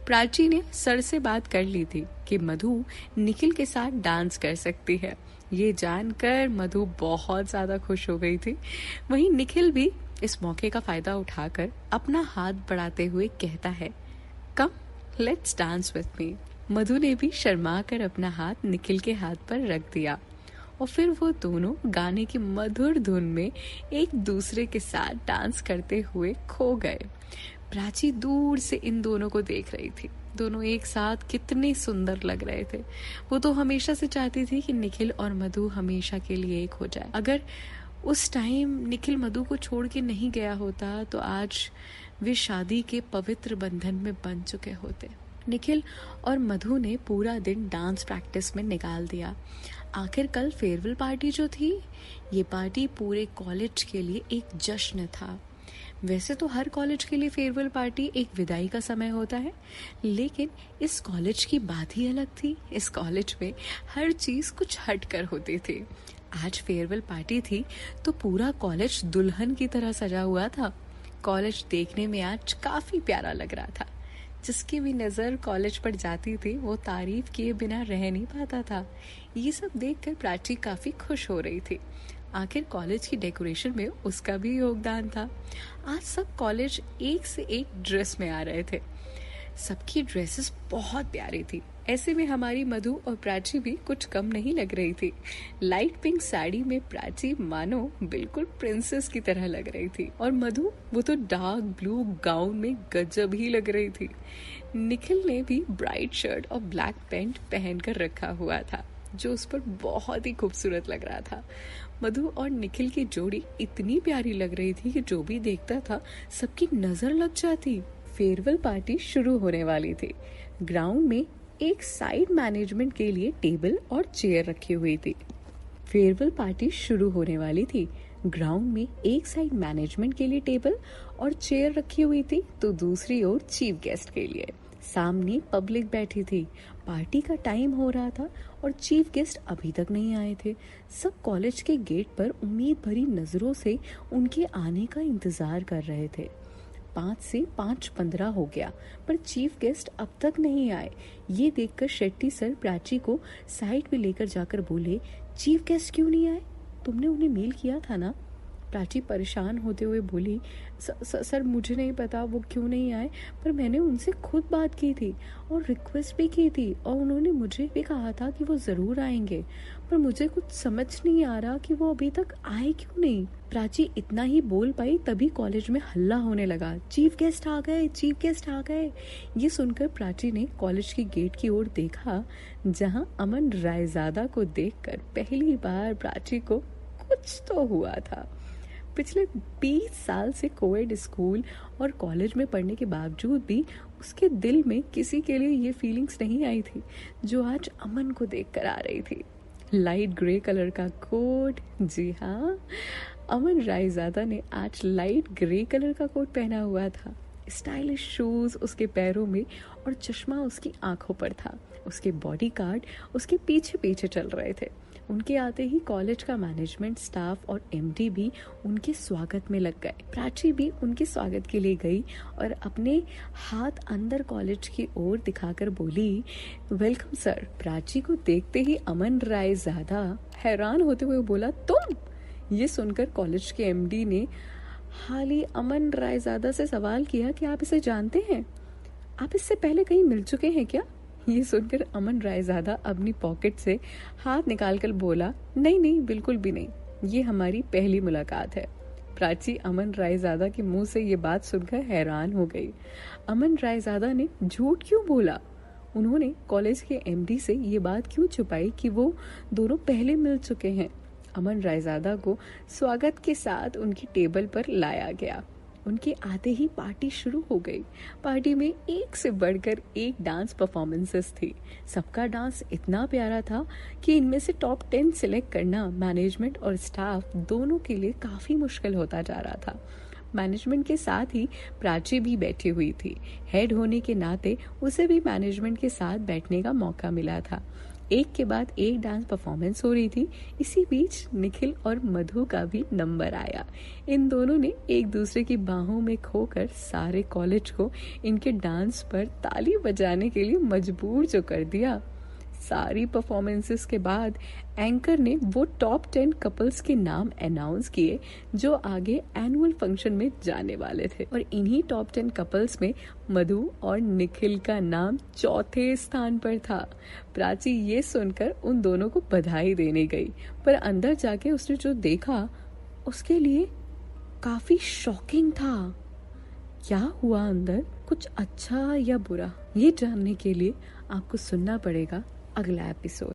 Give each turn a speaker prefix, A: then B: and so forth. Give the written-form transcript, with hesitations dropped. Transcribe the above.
A: प्राची ने सर से बात कर ली थी कि मधु निखिल के साथ डांस कर सकती है। ये जानकर मधु बहुत ज्यादा खुश हो गई थी। वहीं निखिल भी इस मौके का फायदा उठाकर अपना हाथ बढ़ाते हुए कहता है, come let's dance with me. Madhu ने भी शर्मा कर अपना हाथ निखिल के हाथ पर रख दिया और फिर वो दोनों गाने की मधुर धुन में एक दूसरे के साथ डांस करते हुए खो गए। प्राची दूर से इन दोनों को देख रही थी। दोनों एक साथ कितने सुंदर लग रहे थे। वो तो हमेशा से चाहती थी कि निखिल और मधु हमेशा के लिए एक हो जाए। अगर उस टाइम निखिल मधु को छोड़ के नहीं गया होता तो आज वे शादी के पवित्र बंधन में बंध चुके होते। निखिल और मधु ने पूरा दिन डांस प्रैक्टिस में निकाल दिया। आखिर कल फेयरवेल पार्टी जो थी, ये पार्टी पूरे कॉलेज के लिए एक जश्न था। वैसे तो हर कॉलेज के लिए फेयरवेल पार्टी एक विदाई का समय होता है, लेकिन इस कॉलेज की बात ही अलग थी। इस कॉलेज में हर चीज कुछ हटकर होती थी। आज फेयरवेल पार्टी थी तो पूरा कॉलेज दुल्हन की तरह सजा हुआ था। कॉलेज देखने में आज काफी प्यारा लग रहा था। जिसकी भी नजर कॉलेज पर जाती थी वो तारीफ किए बिना रह नहीं पाता था। ये सब देखकर प्राची काफी खुश हो रही थी। आखिर कॉलेज की डेकोरेशन में उसका भी योगदान था। आज सब कॉलेज एक से एक ड्रेस में आ रहे थे। सबकी ड्रेसेस बहुत प्यारी थी। ऐसे में हमारी मधु और प्राची भी कुछ कम नहीं लग रही थी। लाइट पिंक साड़ी में प्राची मानो बिल्कुल प्रिंसेस की तरह लग रही थी और मधु वो तो डार्क ब्लू गाउन में गजब ही लग रही थी। निखिल ने भी ब्राइट शर्ट और ब्लैक पैंट पहन कर रखा हुआ था जो उस पर बहुत ही खूबसूरत लग रहा था। मधु और निखिल की जोड़ी इतनी प्यारी लग रही थी कि जो भी देखता था सबकी नजर लग जाती। फेयरवेल पार्टी शुरू होने वाली थी। ग्राउंड में एक साइड मैनेजमेंट के लिए टेबल और चेयर रखी हुई थी। फेयरवेल पार्टी शुरू होने वाली थी। ग्राउंड में एक साइड मैनेजमेंट के लिए टेबल और चेयर रखी हुई थी तो दूसरी ओर चीफ गेस्ट के लिए। सामने पब्लिक बैठी थी। पार्टी का टाइम हो रहा था और चीफ गेस्ट अभी तक नहीं आए थे। सब कॉलेज के गेट पर उम्मीद भरी नजरों से उनके आने का इंतजार कर रहे थे। 5 से 5:15 हो गया पर चीफ गेस्ट अब तक नहीं आए। ये देखकर शेट्टी सर प्राची को साइड में लेकर जाकर बोले, चीफ गेस्ट क्यों नहीं आए? तुमने उन्हें मेल किया था ना? प्राची परेशान होते हुए बोली, सर मुझे नहीं पता वो क्यों नहीं आए, पर मैंने उनसे खुद बात की थी और रिक्वेस्ट भी की थी और उन्होंने मुझे भी कहा था कि वो जरूर आएंगे, पर मुझे कुछ समझ नहीं आ रहा कि वो अभी तक आए क्यों नहीं। प्राची इतना ही बोल पाई तभी कॉलेज में हल्ला होने लगा, चीफ गेस्ट आ गए, चीफ गेस्ट आ गए। ये सुनकर प्राची ने कॉलेज के गेट की ओर देखा जहाँ अमन रायजादा को देखकर पहली बार प्राची को कुछ तो हुआ था। पिछले 20 साल से कोएड स्कूल और कॉलेज में पढ़ने के बावजूद भी उसके दिल में किसी के लिए ये फीलिंग्स नहीं आई थी जो आज अमन को देखकर आ रही थी। लाइट ग्रे कलर का कोट, जी हाँ, अमन रायजादा ने आज लाइट ग्रे कलर का कोट पहना हुआ था। स्टाइलिश शूज उसके पैरों में और चश्मा उसकी आंखों पर था। उसके बॉडीगार्ड उसके पीछे पीछे चल रहे थे। उनके आते ही कॉलेज का मैनेजमेंट स्टाफ और एमडी भी उनके स्वागत में लग गए। प्राची भी उनके स्वागत के लिए गई और अपने हाथ अंदर कॉलेज की ओर दिखाकर बोली, वेलकम सर। प्राची को देखते ही अमन रायजादा हैरान होते हुए बोला, तुम? ये सुनकर कॉलेज के एमडी ने हाल ही अमन रायजादा से सवाल किया कि आप इसे जानते हैं? आप इससे पहले कहीं मिल चुके हैं क्या? ये सुनकर अमन रायजादा अपनी पॉकेट से हाथ निकालकर बोला, नहीं नहीं, बिल्कुल भी नहीं, ये हमारी पहली मुलाकात है। प्राची अमन रायजादा के मुंह से ये बात सुनकर हैरान हो गई। अमन रायजादा ने झूठ क्यों बोला? उन्होंने कॉलेज के एमडी से ये बात क्यों छुपाई कि वो दोनों पहले मिल चुके हैं? अमन रायजादा को स्वागत के साथ उनकी टेबल पर लाया गया। उनके आते ही पार्टी शुरू हो गई। पार्टी में एक से बढ़कर एक डांस परफॉर्मेंसेस थी। सबका डांस इतना प्यारा था कि इनमें से टॉप 10 सिलेक्ट करना मैनेजमेंट और स्टाफ दोनों के लिए काफी मुश्किल होता जा रहा था। मैनेजमेंट के साथ ही प्राची भी बैठी हुई थी। हेड होने के नाते उसे भी मैनेजमेंट के साथ बैठने का मौका मिला था। एक के बाद एक डांस परफॉर्मेंस हो रही थी। इसी बीच निखिल और मधु का भी नंबर आया। इन दोनों ने एक दूसरे की बाहों में खोकर सारे कॉलेज को इनके डांस पर ताली बजाने के लिए मजबूर जो कर दिया। सारी परफॉर्मेंसेस के बाद एंकर ने वो टॉप 10 कपल्स के नाम अनाउंस किए जो आगे एनुअल फंक्शन में जाने वाले थे, और इन्हीं टॉप 10 कपल्स में मधु और निखिल का नाम चौथे स्थान पर था। प्राची ये सुनकर उन दोनों को बधाई देने गई, पर अंदर जाके उसने जो देखा उसके लिए काफी शॉकिंग था। क्या हुआ अंदर, कुछ अच्छा या बुरा, ये जानने के लिए आपको सुनना पड़ेगा अगला एपिसोड।